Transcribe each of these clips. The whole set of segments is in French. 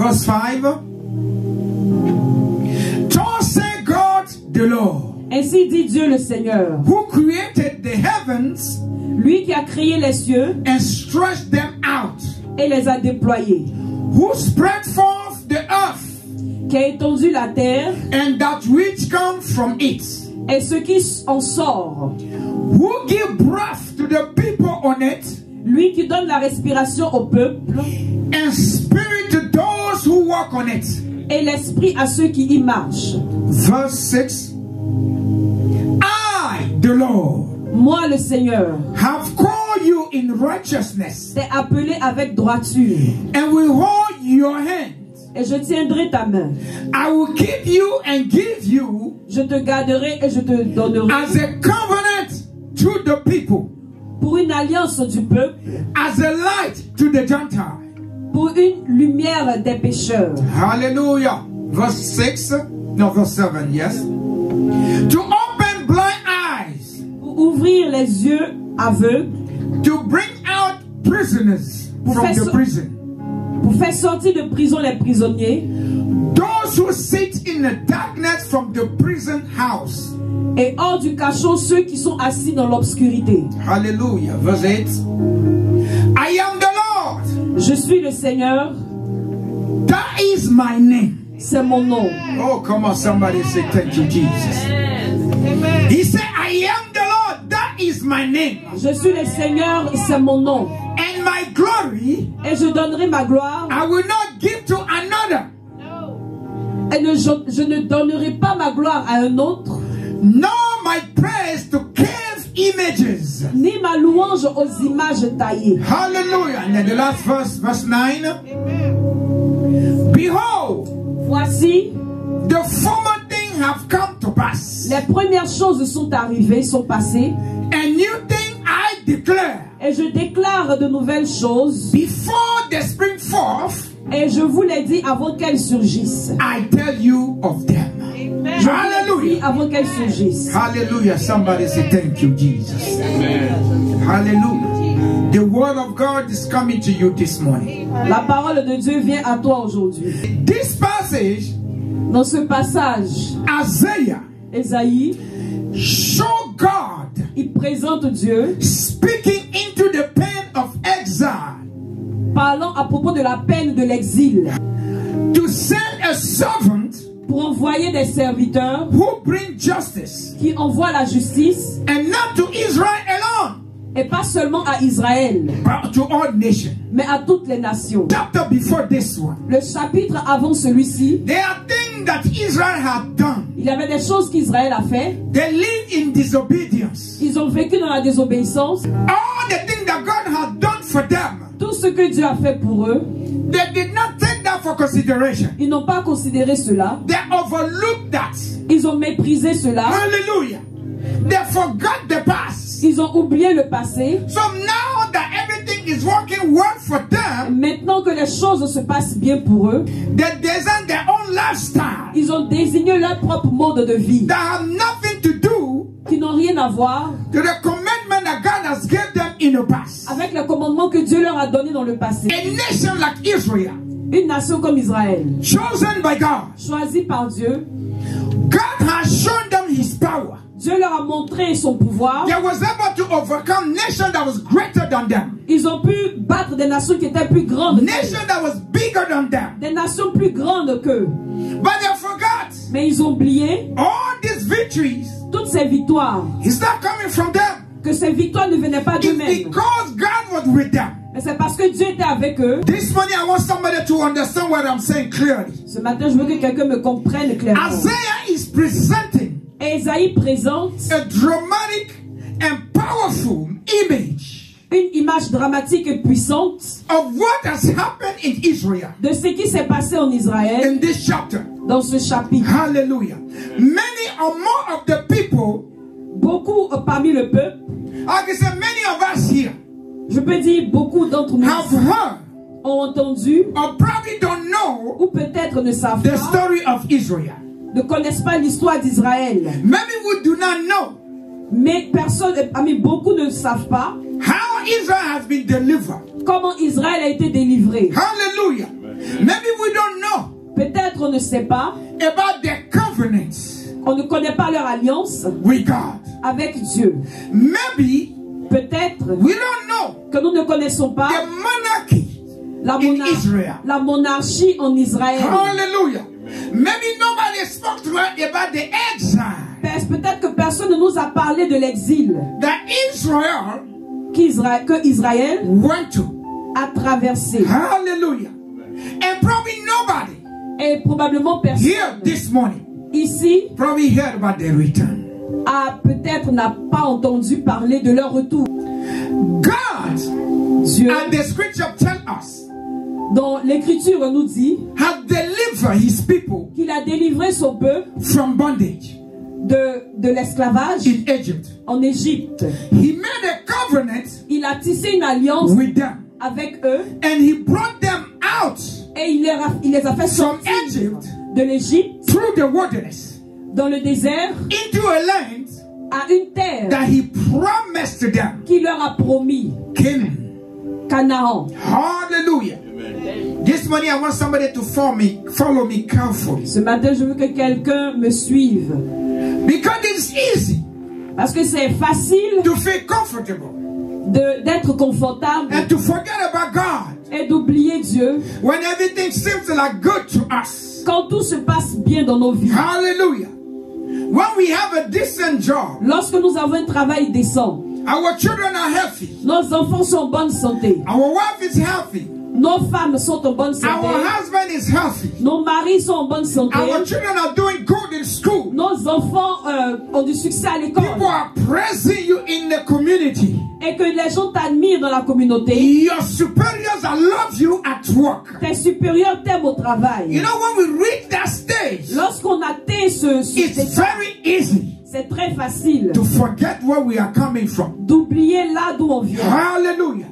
verse 5. Thus say God the Lord. Ainsi dit Dieu le Seigneur, who created the heavens, lui qui a créé les cieux and stretched them out, et les a déployés, who spread forth the earth, qui a étendu la terre and that which come from it, et ce qui en sort, who give breath to the people on it, lui qui donne la respiration au peuple and spirit to those who walk on it. et l'esprit à ceux qui y marchent. Verse 6. I, the Lord, Moi le Seigneur, have called you in righteousness, t'ai appelé avec droiture, and will hold your hand. et je tiendrai ta main. I will keep you and give you Je te garderai et je te donnerai as a covenant to the people, pour une alliance du peuple, as a light to the Gentile. pour une lumière des pécheurs. Hallelujah. Verse 6. No, verse 7, yes. To open blind eyes, Pour ouvrir les yeux aveugles, to bring out prisoners from the prison, pour faire sortir de prison les prisonniers, those who sit in the darkness from the prison house. et hors du cachot ceux qui sont assis dans l'obscurité. Hallelujah. Verse 8. I am the Lord. Je suis le Seigneur, That is my name. c'est mon nom. Oh, come on, somebody say thank you, Jesus. He said, I am the Lord. That is my name. Je suis le Seigneur, c'est mon nom. And my glory, Et je donnerai ma gloire, I will not give to another. et je ne donnerai pas ma gloire à un autre, Nor my praise to cave images. ni ma louange aux images taillées. Hallelujah. And then the last verse, verse 9. Behold, Voici, the former thing have come to pass. les premières choses sont arrivées, sont passées, A new thing I declare. et je déclare de nouvelles choses, Before they spring forth, et je vous l'ai dit avant qu'elles surgissent. I tell you of them. Je vous l'ai dit Hallelujah. avant qu'elles surgissent. Hallelujah. Somebody say thank you, Jesus. Hallelujah. The word of God is coming to you this morning. La parole de Dieu vient à toi aujourd'hui. This passage, Dans ce passage, Isaiah, Ésaïe, show God il présente Dieu speaking into the pain of exile, parlant à propos de la peine de l'exil, to send a servant pour envoyer des serviteurs who bring justice, qui envoient la justice, and not to Israel alone, et pas seulement à Israël, but to all nations. mais à toutes les nations. Chapter before this one, Le chapitre avant celui-ci, there are things that Israel had done. il y avait des choses qu'Israël a fait. They live in disobedience. Ils ont vécu dans la désobéissance. All the things that God had done for them, Tout ce que Dieu a fait pour eux, they did not take that for consideration. ils n'ont pas considéré cela. They overlooked that. Ils ont méprisé cela. Hallelujah. They forgot the past. Ils ont oublié le passé. So now that everything is working well for them, Maintenant que les choses se passent bien pour eux, they design their own lifestyle ils ont désigné leur propre mode de vie that have nothing to do qui n'ont rien à voir to the commandment that God has given them in the past. avec le commandement que Dieu leur a donné dans le passé. A nation like Israel, Une nation comme Israël, chosen by God, choisie par Dieu, God has shown them His power. Dieu leur a montré son pouvoir. They was able to overcome nation that was greater than them, Ils ont pu battre des nations qui étaient plus grandes qu'eux, nation that was bigger than them. des nations plus grandes qu'eux. But they forgot Mais ils ont oublié all these victories toutes ces victoires, is not coming from them. que ces victoires ne venaient pas It's d'eux-mêmes. because God was with them. Mais c'est parce que Dieu était avec eux. This morning I want somebody to understand what I'm saying clearly. Ce matin, je veux que quelqu'un me comprenne clairement. Isaiah is presenting Ésaïe présente a dramatic and powerful image une image dramatique et puissante of what has happened in Israel de ce qui s'est passé en Israël in this chapter. dans ce chapitre. Hallelujah. Many or more of the people, Beaucoup parmi le peuple, I can say many of us here, je peux dire beaucoup d'entre nous have heard ont entendu or probably don't know ou peut-être ne savent the pas, story of Israel. ne connaissent pas l'histoire d'Israël. Maybe we do not know Mais personne, beaucoup ne savent pas how Israel has been delivered. comment Israël a été délivré. Hallelujah. Maybe we don't on ne sait pas. about their covenants On ne connaît pas leur alliance with God. avec Dieu. Maybe Peut-être we don't know que nous ne connaissons pas the monarchy la, in Israel. la monarchie en Israël. Hallelujah. Maybe nobody spoke to her about the exile Peut-être que personne ne nous a parlé de l'exil that Israel que Israël went to. a traversé. Hallelujah. And probably nobody Et probablement here personne this morning ici probably heard about their return. n'a pas entendu parler de leur retour. God, Dieu, and the scripture tell us, dans l'Écriture nous dit has delivered his people qu'il a délivré son peuple from bondage de l'esclavage in Egypt. en Égypte. He made a covenant Il a tissé une alliance with them, avec eux and he brought them out et il les a fait from sortir Egypt de l'Égypte through the wilderness dans le désert into a land à une terre that he promised to them. qui leur a promis, Canaan. Canaan. Hallelujah. This morning I want somebody to follow me carefully. Ce matin, je veux que quelqu'un me suive. Because it's easy Parce que c'est facile to feel comfortable d'être confortable and to forget about God et d'oublier Dieu when everything seems like good to us. quand tout se passe bien dans nos vies. Hallelujah. When we have a decent job, Lorsque nous avons un travail décent, our children are healthy, nos enfants sont en bonne santé, our wife is healthy, nos femmes sont en bonne our santé, husband is healthy, nos maris sont en bonne santé, our children are doing good in school, nos enfants ont du succès à l'école people are praising you in the community, et que les gens t'admirent dans la communauté. your superiors love you at work. Tes supérieurs t'aiment au You travail. know, when we reach that stage, Lorsqu'on atteint ce it's very easy c'est très facile to forget where we are coming from. d'oublier là d'où on vient. Hallelujah.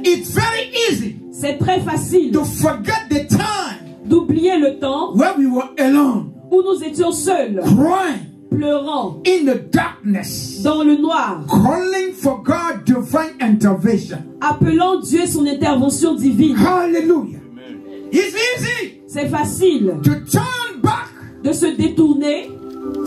It's very easy C'est très facile to forget the time d'oublier le temps where we were alone, où nous étions seuls, crying pleurant in the darkness, dans le noir, calling for God's divine intervention. appelant Dieu et son intervention divine. Hallelujah. It's easy C'est facile to turn back de se détourner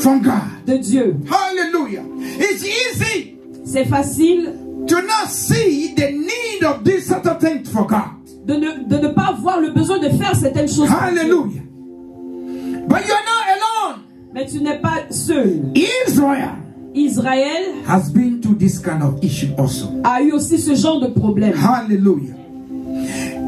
from God. de Dieu. Hallelujah. It's easy C'est facile to not see the need of this certain thing for God. de ne pas avoir le besoin de faire certaines choses. pour Dieu. Hallelujah. But you're not alone. Mais tu n'es pas seul. Israel Israël has been to this kind of issue also. a eu aussi ce genre de problème. Hallelujah.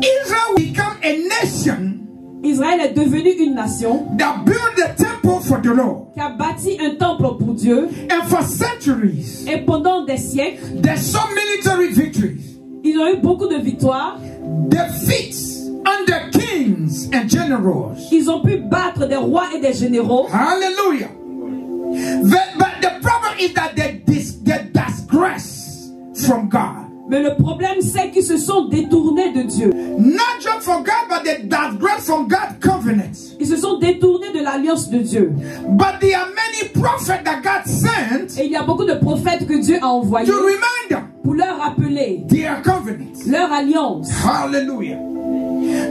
Israel become a nation Israël est devenu une nation that built the temple for the Lord. qui a bâti un temple pour Dieu And for centuries, et pendant des siècles, there's some military victories, ils ont eu beaucoup de victoires. defeats under kings and generals. Ils ont pu battre des rois et des généraux. Hallelujah. But the problem is that they digress from God. Mais le problème, c'est qu'ils se sont détournés de Dieu. Not just from God, but they digress from God's covenants. Ils se sont détournés de l'alliance de Dieu. But there are many prophets that God sent Et il y a beaucoup de prophètes que Dieu a envoyés to remind them pour leur rappeler their covenants. leur alliance. Hallelujah.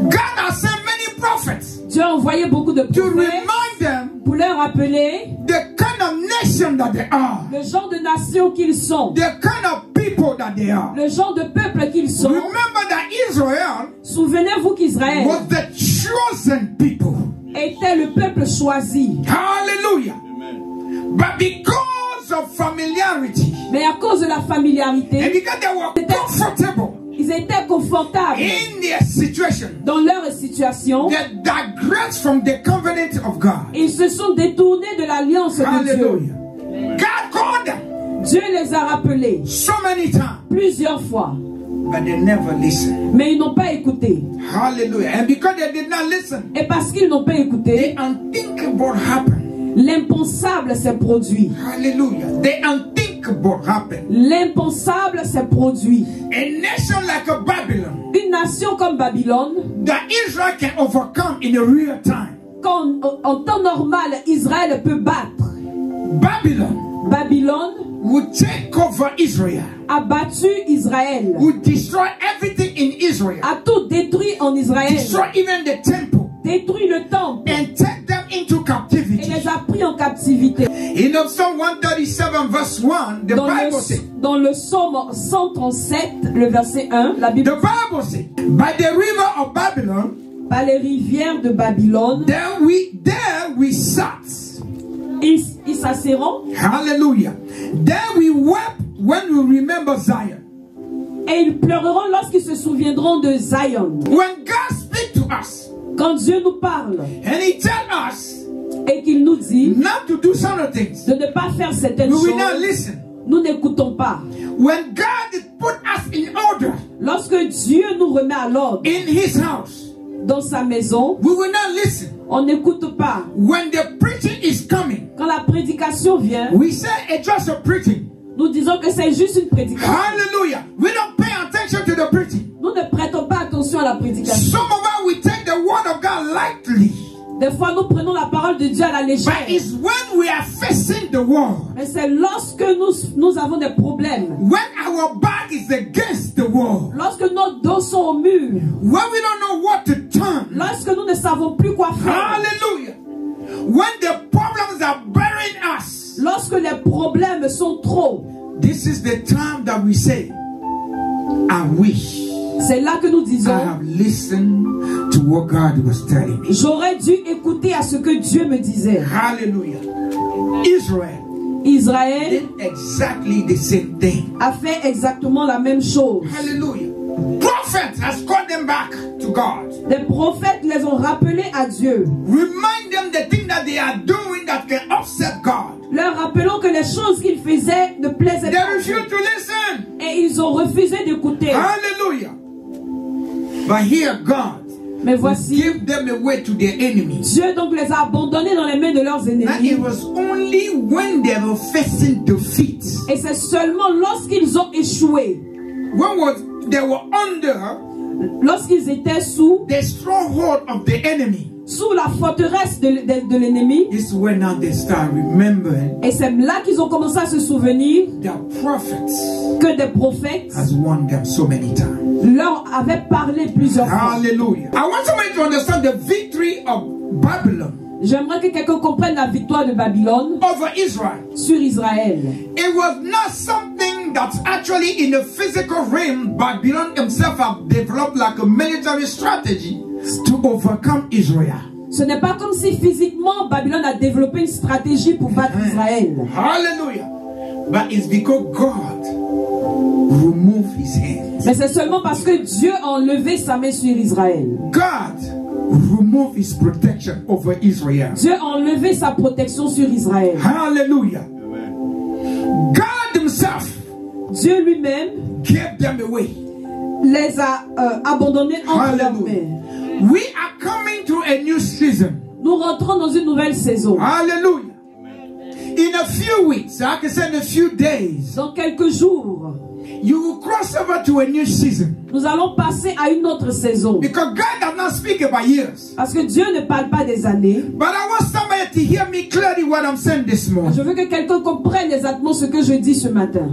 God has sent many prophets Dieu a envoyé beaucoup de to prophètes remind them pour leur rappeler the kind of nation that they are, le genre de nation qu'ils sont, the kind of people that they are. le genre de peuple qu'ils sont. Remember that Israel Souvenez-vous qu'Israël was the chosen people. était le peuple choisi. Hallelujah. But because of familiarity, Mais à cause de la and familiarité, because they were comfortable ils étaient confortables in their situation, dans leur situation. they digress from the covenant of God. Ils se sont détournés de l'alliance de Dieu. Hallelujah. God called them Dieu les a rappelés so many times, plusieurs fois, but they never listened. mais ils n'ont pas écouté. Hallelujah. And because they did not listen, Et parce qu'ils n'ont pas écouté, the unthinkable happened. l'impensable s'est produit. Hallelujah. The unthinkable happened. L'impensable s'est produit. A nation like a Babylon Une nation comme Babylone, that Israel can overcome in a real time. en temps normal, Israël peut battre. Babylone would take over Israel, a battu Israël, would destroy everything in Israel, a tout détruit en Israël, destroy even the temple, détruit le temple and take In Psalm 137 verse 1, the Bible says, dans le psaume 137, le verset 1, la Bible the Bible says, by the river of Babylon, par les rivières de Babylone, there we sat. ils s'asseront. Hallelujah. There we wept when we remember Zion. Et ils pleureront lorsqu'ils se souviendront de Zion. When God speaks to us, quand Dieu nous parle, and He tells us, et qu'il nous dit not to do certain things, de ne pas faire certaines we choses, will not listen. nous n'écoutons pas. When God put us in order, lorsque Dieu nous remet à l'ordre in His house, dans sa maison, we will not listen. On n'écoute pas. When the preaching is coming, quand la prédication vient, we say it's just a preaching. Nous disons que c'est juste une prédication. Hallelujah. We don't pay attention to the preaching. Nous ne prêtons pas attention à la prédication. Some of us, we take the word of God lightly. Des fois, nous prenons la parole de Dieu à la légère. But it's when we are facing the wall. Mais c'est lorsque nous avons des problèmes. When our back is against the wall. Lorsque nos dos sont au mur. When we don't know what to turn. Lorsque nous ne savons plus quoi faire. Hallelujah. When the problems are burying us. Lorsque les problèmes sont trop. This is the time that we say, I wish. C'est là que nous disons, I have listened to what God was telling me. J'aurais dû écouter à ce que Dieu me disait. Hallelujah. Israël did exactly the same thing. A fait exactement la même chose. Hallelujah. Prophets has called them back to God. Les prophètes les ont rappelés à Dieu. Remind them the thing that they are doing that can upset God. Leur rappelons que les choses qu'ils faisaient ne plaisaient pas. They refused to listen. Et ils ont refusé d'écouter. Hallelujah. But here God mais voici, give them away to their enemies. Dieu donc les a abandonnés dans les mains de leurs ennemis. And it was only when they were facing defeat. Et c'est seulement lorsqu'ils ont échoué. They were under, lorsqu'ils étaient sous the stronghold of the enemy. Sous la forteresse de l'ennemi. Et c'est là qu'ils ont commencé à se souvenir que des prophètes leur avaient parlé plusieurs fois. Hallelujah. I want somebody to understand the victory of Babylon. J'aimerais que quelqu'un comprenne la victoire de Babylone over Israel. Sur Israël. It was not something that's actually in the physical realm. Babylon himself have developed like a military strategy to overcome Israel. Ce n'est pas comme si physiquement Babylone a développé une stratégie pour battre Israël. Hallelujah. But it's because God removed his hands. Mais c'est seulement parce que Dieu a enlevé sa main sur Israël. God removed his protection over Israel. Dieu a enlevé sa protection sur Israël. Hallelujah. God himself, Dieu lui-même, gave them away. Les a abandonnés entre leurs mains. We are coming to a new season. Nous rentrons dans une nouvelle saison. Hallelujah. In a few weeks, I can say in a few days, dans quelques jours, you will cross over to a new season. Nous allons passer à une autre saison. Because God does not speak about years. Parce que Dieu ne parle pas des années. But I want somebody to hear me clearly what I'm saying this morning. Je veux que quelqu'un comprenne exactement ce que je dis ce matin.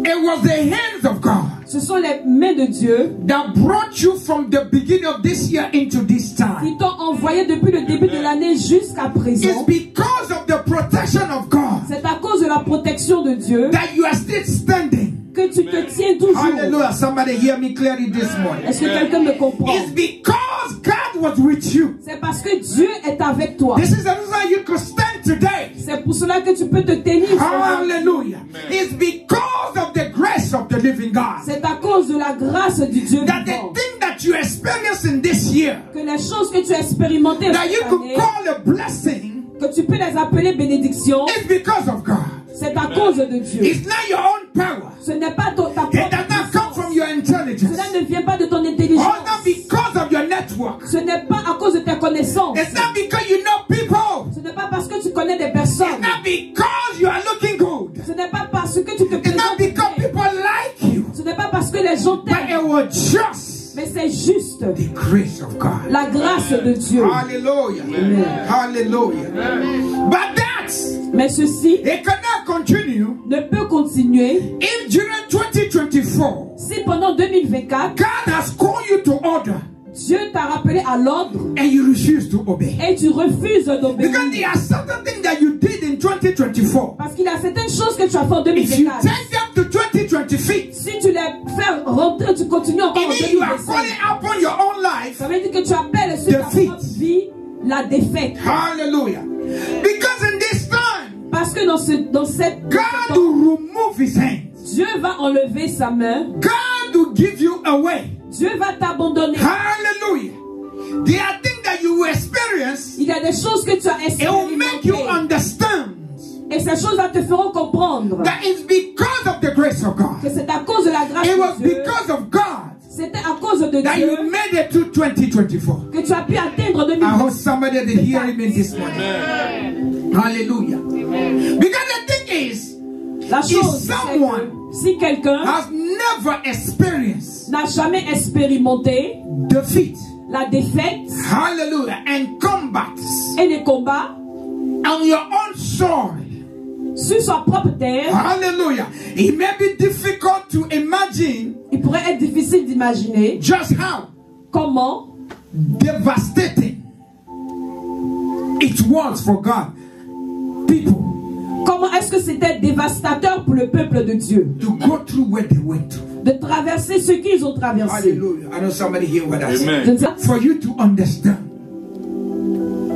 It was the hands of God. Ce sont les mains de Dieu that brought you from the beginning of this year into this time. Qui t'ont envoyé depuis le début de l'année jusqu'à présent. It's because of the protection of God. C'est à cause de la protection de Dieu that you are still standing. Que tu te tiens toujours. Hallelujah. Somebody hear me clearly this morning. Est-ce que quelqu'un me comprend? It's because God was with you. C'est parce que Dieu est avec toi. This is the reason you could stand today. C'est pour cela que tu peux te tenir. Hallelujah. It's because of the grace of the living God. C'est à cause de la grâce du Dieu that vivant. The thing that you experience in this year. Que les choses que tu as expérimentées that you could année, call a blessing. Que tu peux les appeler bénédictions. It's because of God. C'est à cause de Dieu. It's not your own power. Ce n'est pas ta propre It does not come from your intelligence. Cela ne vient pas de ton intelligence. Or not because of your network. Ce n'est pas à cause de tes connaissances. It's not because you know people. Ce n'est pas parce que tu connais des personnes. It's not because you are looking good. Ce n'est pas parce que tu te It's not because people like you. Ce n'est pas parce que les gens t'aiment. But it was just mais c'est juste the grace of God. La grâce de Dieu. Hallelujah. Amen. Hallelujah. Amen. But that mais ceci it cannot continue ne peut continuer if during 2024 si pendant 2024 God has called you to order. Dieu t'a rappelé à l'ordre and you refuse to obey. Et tu refuses d'obéir. Because there are certain things that you did in in 2024, Parce qu'il y a certaines choses que tu as fait en if you 2024. take them to 2025, Si tu les fais rentrer, tu continues encore en meaning you are 2025. calling upon your own life. Ça veut dire que tu appelles sur ta Defeat. propre vie la défaite. Hallelujah. Because in this time, Parce que dans cette God will remove his hands. Dieu va enlever sa main. God will give you away. Dieu va t'abandonner. Hallelujah. There are things that you will experience. Il y a des choses que tu as It will make you expérimentées. understand Et ces choses-là te feront comprendre that it's because of the grace of God. que c'est à cause de la grâce It was de Dieu. because of God C'était à cause de that Dieu you made it to 2024. que tu as pu atteindre I hope 2020. somebody did hear him in this morning. Hallelujah. Because the thing is, La chose, c'est someone que si quelqu'un has never experienced n'a jamais expérimenté defeat, la défaite hallelujah, and combats et les combats on your own soil, sur sa propre terre, hallelujah, it may be difficult to imagine il pourrait être difficile d'imaginer just how comment devastating it was for God, people, comment est-ce que c'était dévastateur pour le peuple de Dieu to go through what they went through. de traverser ce qu'ils ont traversé. Hallelujah. I know somebody here what I Je said. ne sais pas, For you to understand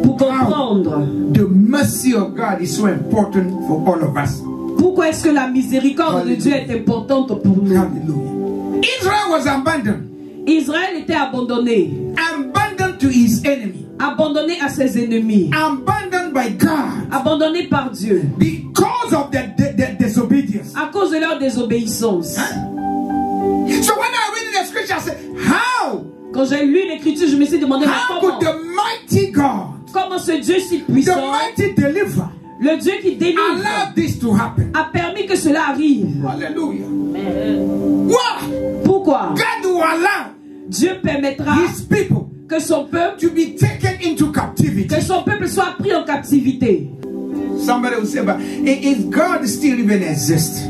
pour comprendre the mercy of God is so important for all of us. pourquoi est-ce que la miséricorde de Dieu est importante pour nous. Hallelujah. Israel was abandoned. Israël était abandonné, Abandoned to his enemy. abandonné à ses ennemis, Abandoned by God abandonné par Dieu because of the disobedience. à cause de leur désobéissance. So when I read the scripture, I said, how? Quand j'ai lu l'écriture, je me suis demandé mais How comment, could the mighty God, comment ce Dieu si the puissant, mighty deliverer, le Dieu qui délivre, allow this to happen? a permis que cela arrive. Hallelujah. Why? Pourquoi? God will allow Dieu permettra his people que son peuple, to be taken into captivity. que son peuple soit pris en captivité. Somebody will say, but if God still even exists,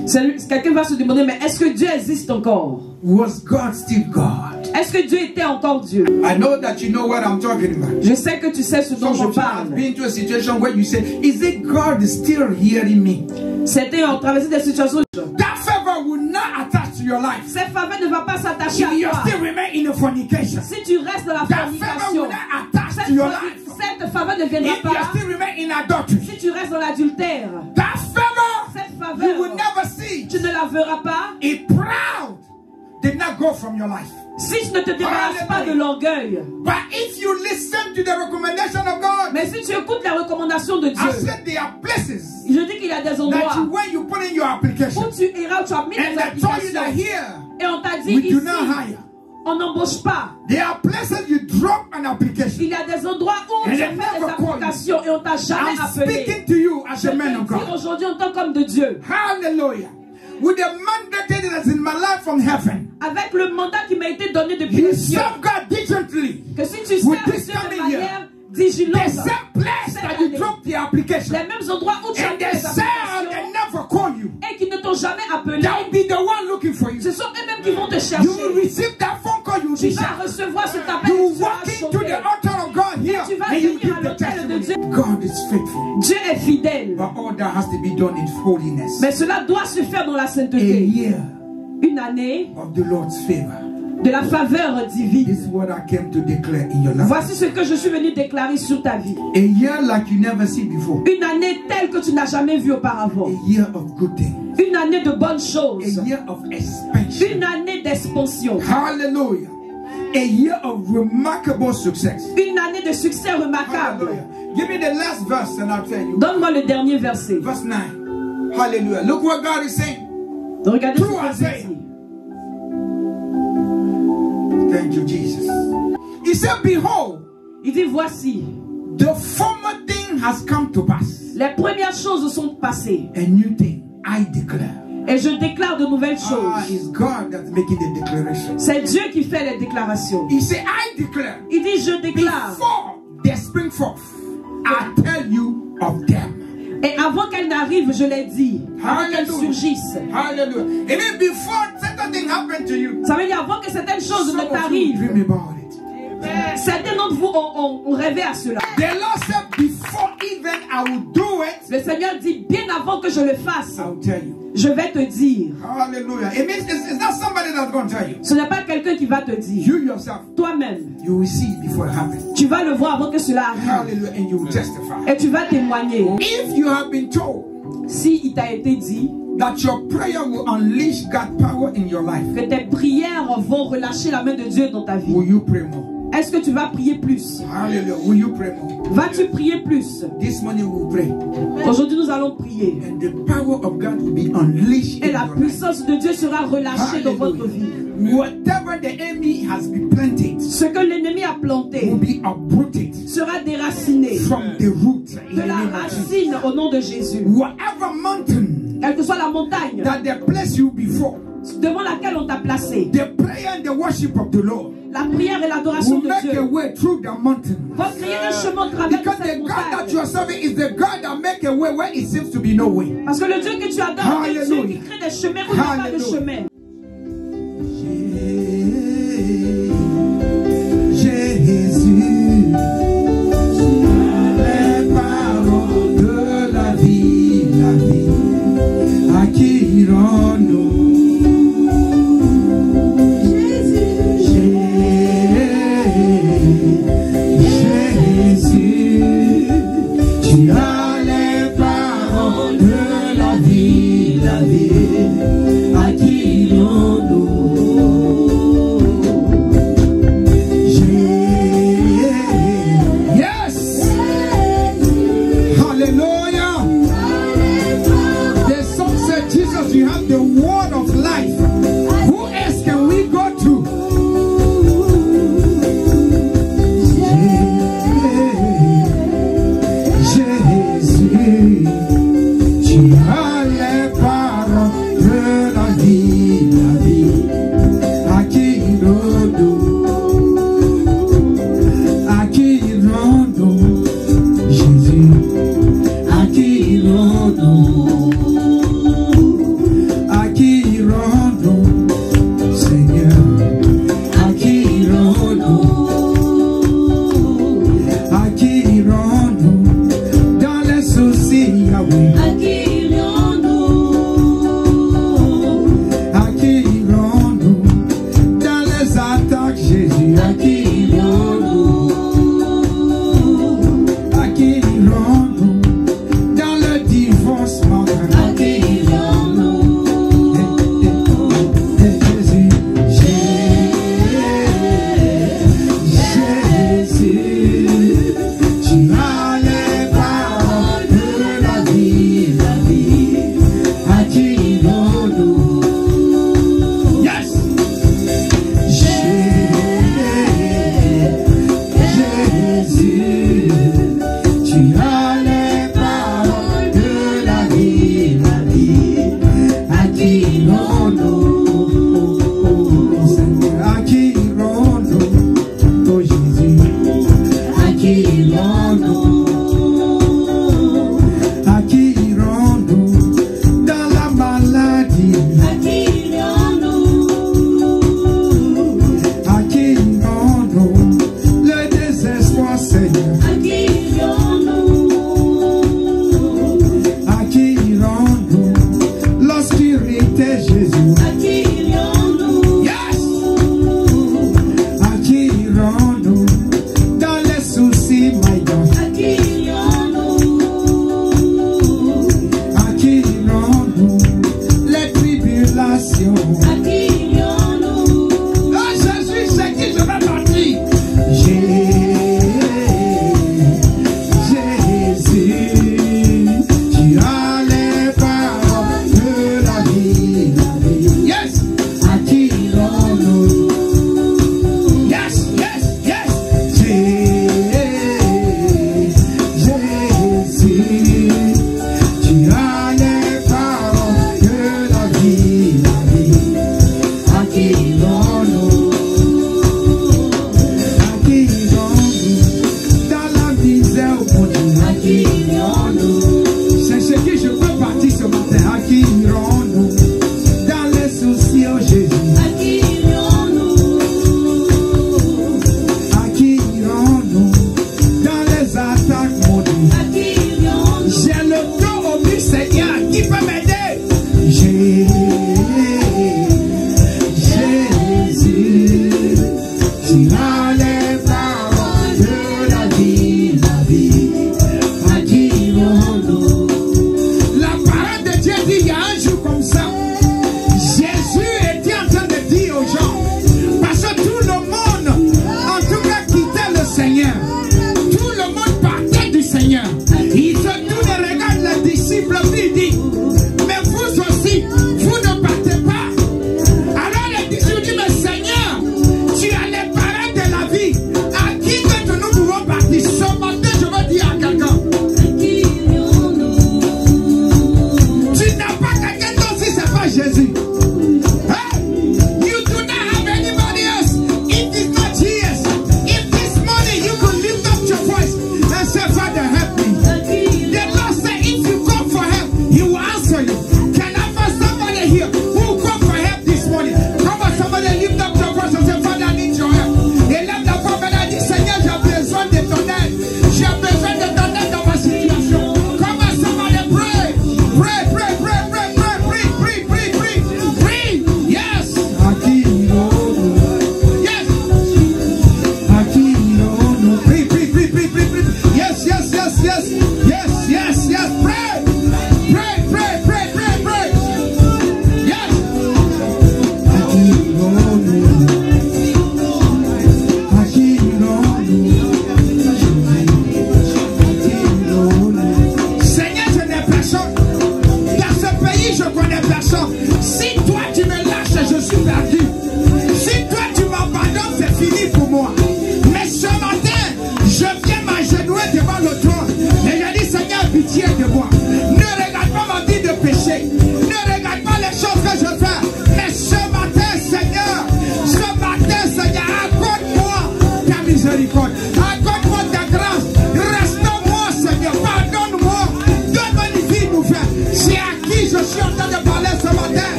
Quelqu'un va se demander, mais est-ce que Dieu existe encore? was God still God? Est-ce que Dieu était encore Dieu? I know that you know what I'm talking about. Je sais que tu sais ce dont Some je of you have parle. been to a situation where you say, is it God still hearing me? C'était en traversant des situations. That favor will not attach to your life. Cette faveur ne va pas s'attacher If you à toi. still remain in a fornication, Si tu restes dans la that favor fornication, will not attach to your life. cette faveur ne viendra If you pas. still remain in adultery, Si tu restes dans l'adultère, that favor cette you will faveur, never see. tu ne la verras pas. It proud did not go from your life. Si tu ne te débarrasses pas de l'orgueil. But if you listen to the recommendation of God, Mais si tu écoutes la recommandation de I Dieu, said there are places je dis qu'il y a des that endroits you, when you put in your où application, tu iras, où tu as mis and des they told you that applications here et on t'a dit we do ici, not hire. on n'embauche pas. There are places you drop an application. Il y a des endroits où And tu they fais des never call you. applications et on t'a jamais I'm appelé. speaking to you as Je a man of te dis God. aujourd'hui en tant qu'homme de Dieu, Hallelujah. With the mandate that's in my life from heaven, avec le mandat qui m'a été donné depuis you le ciel, serve God diligently. que si tu With sers this Dieu de coming manière year, the vigilante, same place that you drop the application, les mêmes endroits où tu as and mis they les say applications they never call you, et qui ne t'ont jamais appelé, that will be the one looking for you. ce sont eux-mêmes qui vont te You will chercher. receive that phone call, you will Tu be vas shocked. recevoir cet appel You et will tu vas walk into choquer. the altar of God here Tu vas and you venir give à the l'autel de testimony. Dieu. God is faithful. Dieu est fidèle. But all that has to be done in holiness. Mais cela doit se faire dans la A sainteté. year Une année of the Lord's favor. de la faveur This divine. is what I came to declare in your life. Voici ce que je suis venu déclarer sur ta vie. A year like you never see before. Une année telle que tu n'as jamais vue auparavant. A year of good things. Une année de bonnes A choses. year of expansion. Une année d'expansion. Hallelujah. A year of remarkable success. Une année de succès remarquable. Hallelujah. Give me the last verse and I'll tell you. Donne-moi le dernier verset. Verse 9. Hallelujah. Look what God is saying. Regardez ce True que Isaiah. c'est dit. Thank you, Jesus. He said, behold, Il dit voici, the former thing has come to pass. les premières choses sont passées. A new thing I declare. Et je déclare de nouvelles Ah, choses. it's God that's making the declaration. C'est Dieu qui fait les déclarations. He said, I declare. Il dit je déclare. Before they spring forth, I tell you of them. Et avant qu'elles n'arrivent, je l'ai dit. Avant qu'elles Hallelujah. surgissent. Hallelujah. Even before certain thing happened to you, Ça veut dire avant que certaines choses some ne of you t'arrivent. dream about it. Certains d'entre vous ont rêvé à cela. The Lord said, before even I will do do it, Le Seigneur dit, bien avant que je le fasse, I'll tell you. je vais te dire. Hallelujah. It means it's not somebody that's going to tell you. Ce n'est pas quelqu'un qui va te dire. You yourself, Toi-même, you will see it before it happens. tu vas le voir avant que cela arrive. Hallelujah. And you will testify. Et tu vas témoigner. If you have been told Si il t'a été dit that your prayer will unleash God's power in your life, que tes prières vont relâcher la main de Dieu dans ta vie, will you pray more? est-ce que tu vas prier plus? Hallelujah. Will you pray more? Vas-tu prier plus? This morning we will pray. Aujourd'hui, nous allons prier. And the power of God will be unleashed Et in la your life. puissance de Dieu sera relâchée dans votre vie. Whatever the enemy has been planted Ce que l'ennemi a planté will be uprooted sera déraciné from the root. In de the la name of Jesus. racine au nom de Jésus. Whatever mountain Quelle que soit la montagne that they place you before, devant laquelle on t'a placé, the prayer and the worship of the Lord la prière et l'adoration will de make a Dieu way through the mountain. va créer un chemin au travers de Because cette the God that you are montagne. serving is the God that make a way where it seems to be no way. Parce que le Dieu que tu adores est Dieu qui Hallelujah. crée des chemins où il n'y a pas de Hallelujah. chemin. Jésus, les paroles de la vie, à qui irons-nous? Jésus, tu as les paroles de la vie, à qui irons-nous? Yes! Hallelujah! The song said, Jesus, you have the word of life. Who else can we go to? Jésus, tu as les paroles de la vie, à qui irons-nous? À qui irons-nous? Jésus, à qui irons-nous? À qui irons-nous? Seigneur, à qui irons-nous? À qui irons-nous? Dans les soucis, Yahweh. À qui irons-nous? Dans les attaques, Jésus. À qui irons-nous? À qui irons-nous? Dans le divorce, mon frère. À qui irons-nous? Jésus, Jésus, tu as les paroles de la vie, à qui irons-nous? Yes! Jésus, tu as les paroles de la vie, à qui irons-nous? Seigneur, à qui irons-nous? Oh Jésus, à qui irons-nous? À qui irons-nous? Dans la maladie, à qui irons-nous? Le désespoir, Seigneur. À qui irons-nous? L'obscurité, Jésus. Yes! À qui irons-nous? Dans les soucis, my God. À qui yes, yes, yes.